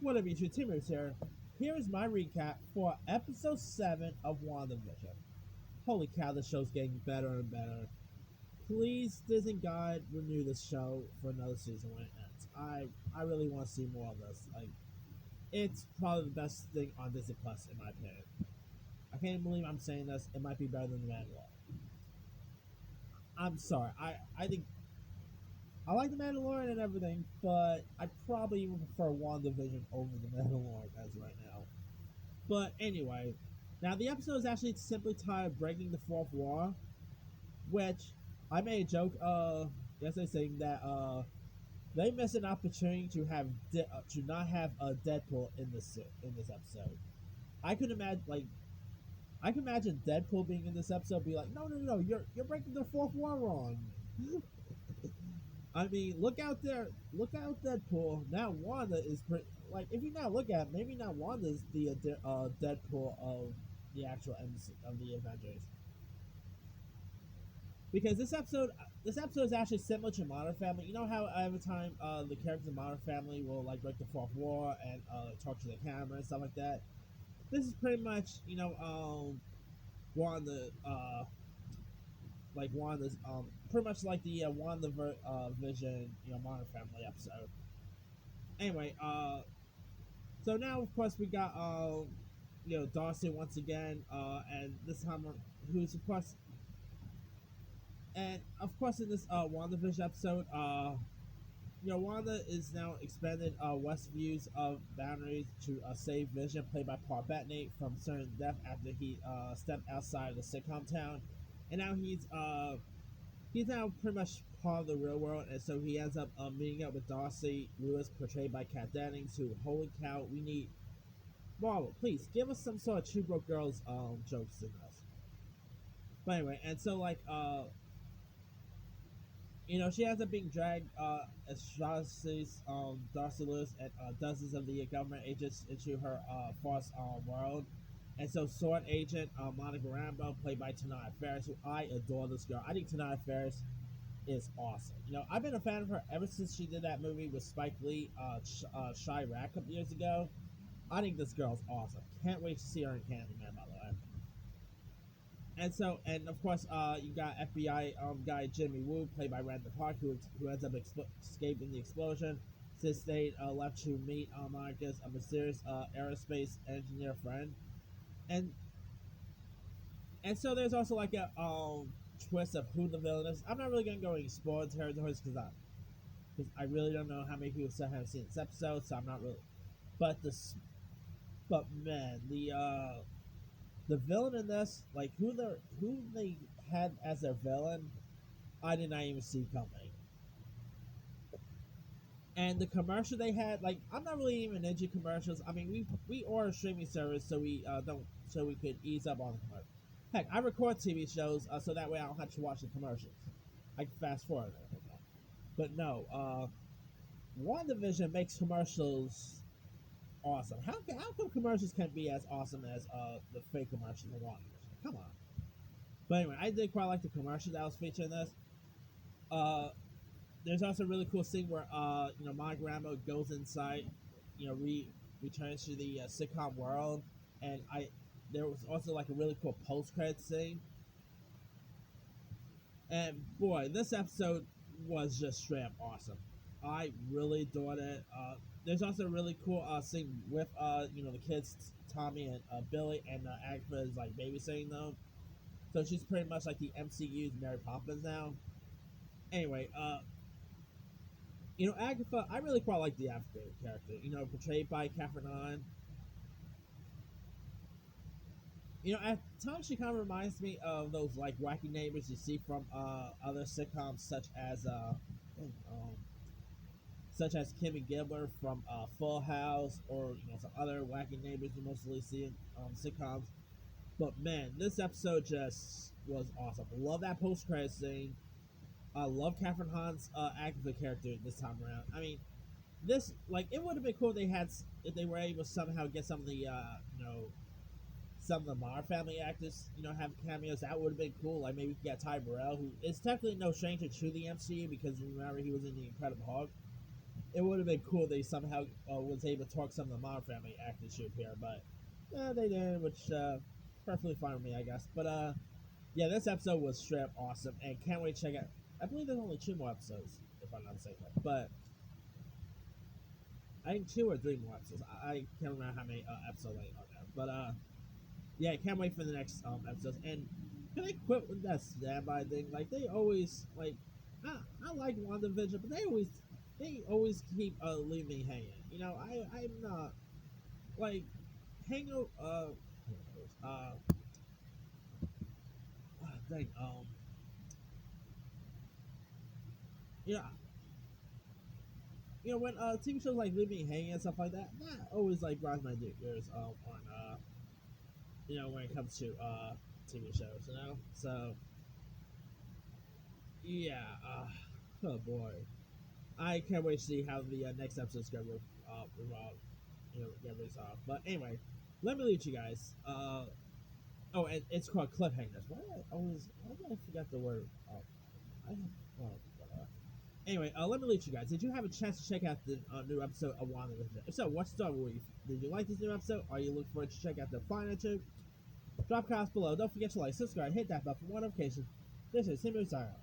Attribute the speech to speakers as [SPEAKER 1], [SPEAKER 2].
[SPEAKER 1] Wandavision Teamers here. Here is my recap for episode 7 of WandaVision. Holy cow, the show's getting better and better. Please, Disney God, renew this show for another season when it ends. I really want to see more of this. It's probably the best thing on Disney Plus, in my opinion. I can't believe I'm saying this. It might be better than The Mandalorian. I'm sorry. I think I like The Mandalorian and everything, but I probably even prefer WandaVision over The Mandalorian as right now. But anyway, now the episode is actually simply titled "Breaking the Fourth Wall," which I made a joke yesterday saying that they missed an opportunity to to not have a Deadpool in this episode. I could imagine I can imagine Deadpool being in this episode, be like, no, you're breaking the fourth wall wrong. I mean, look out there, look out, Deadpool. Now Wanda is like, if you now look at it, maybe now Wanda is the Deadpool of the actual MC, of the Avengers, because this episode is actually similar to Modern Family. You know how every time the characters in Modern Family will like break the fourth wall and talk to the camera and stuff like that. This is pretty much Wanda like Wanda's pretty much like the Vision Modern Family episode. Anyway, so now of course we got Darcy once again, and this time who's of course in this WandaVision episode, Wanda is now expanded Westview's boundaries to save Vision, played by Paul Bettany, from certain death after he stepped outside of the sitcom town, and now he's now pretty much part of the real world, and so he ends up meeting up with Darcy Lewis, portrayed by Kat Dennings, who, holy cow, we need Marvel, please give us some sort of Two Broke Girls jokes in this. But anyway, and so she ends up being dragged as Darcy's Darcy Lewis and dozens of the government agents into her false world. And so Sword Agent Monica Rambeau, played by Tanaya Ferris, who I adore this girl. I think Tanaya Ferris is awesome. I've been a fan of her ever since she did that movie with Spike Lee, Chirac, a couple years ago. I think this girl's awesome. Can't wait to see her in Candyman, by the way. And of course, you got FBI guy Jimmy Woo, played by Randall Park, who ends up escaping the explosion. Since they left to meet Monica's a mysterious aerospace engineer friend, and so there's also like a twist of who the villain is. I'm not really gonna go any spoiler territories because I really don't know how many people still haven't seen this episode, so I'm not really. But man, the villain in this, like who they had as their villain, I did not even see coming. And the commercial they had, like, I'm not really even into commercials. I mean, we order a streaming service so we could ease up on the commercials. Heck, I record TV shows so that way I don't have to watch the commercials. I can fast forward it. But no, WandaVision makes commercials awesome. How come commercials can't be as awesome as the fake commercials in WandaVision? Come on. But anyway, I did quite like the commercial that was featured in this. There's also a really cool scene where Monica Rambeau goes inside, returns to the sitcom world, and there was also like a really cool post-credit scene. And boy, this episode was just straight up awesome. I really adored it. There's also a really cool scene with the kids, Tommy and Billy, and Agatha is like babysitting them. So she's pretty much like the MCU's Mary Poppins now. Anyway, Agatha, I really quite like the Agatha character. Portrayed by Catherine Hahn. At times she kind of reminds me of those like wacky neighbors you see from other sitcoms, such as Kimmy Gibbler from Full House, or some other wacky neighbors you mostly see in sitcoms. But man, this episode just was awesome. Love that post-credit scene. I love Catherine Hahn's Agatha character this time around. I mean, it would have been cool if they were able to somehow get some of the some of the Mar family actors have cameos. That would have been cool. Like maybe we could get Ty Burrell, who is technically no stranger to the MCU because remember he was in the Incredible Hulk. it would have been cool if they somehow was able to talk some of the Modern Family actors should appear, but they didn't, which perfectly fine with me, I guess. But yeah, this episode was straight up awesome, and can't wait to check out. I believe there's only 2 more episodes, if I'm not mistaken, but I think 2 or 3 more episodes. I can't remember how many episodes are there, but yeah, can't wait for the next episodes. And can I quit with that standby thing? Like they always like, I like WandaVision, but they always keep leaving me hanging. You know, I'm not like hangover. Uh, dang, you know, when TV shows like leave me hanging and stuff like that, that always like grinds my gears on when it comes to TV shows, So yeah, oh boy, I can't wait to see how the next episode's gonna revolve, get resolved. But anyway, let me leave you guys. Oh, and it's called cliffhangers. Why did I forget the word? I have, oh, anyway, let me leave you guys. Did you have a chance to check out the new episode of WandaVision? If so, what's the story? Did you like this new episode? Are you looking forward to check out the final 2? Drop comments below. Don't forget to like, subscribe, hit that bell for more notifications. This is Simon Sarah.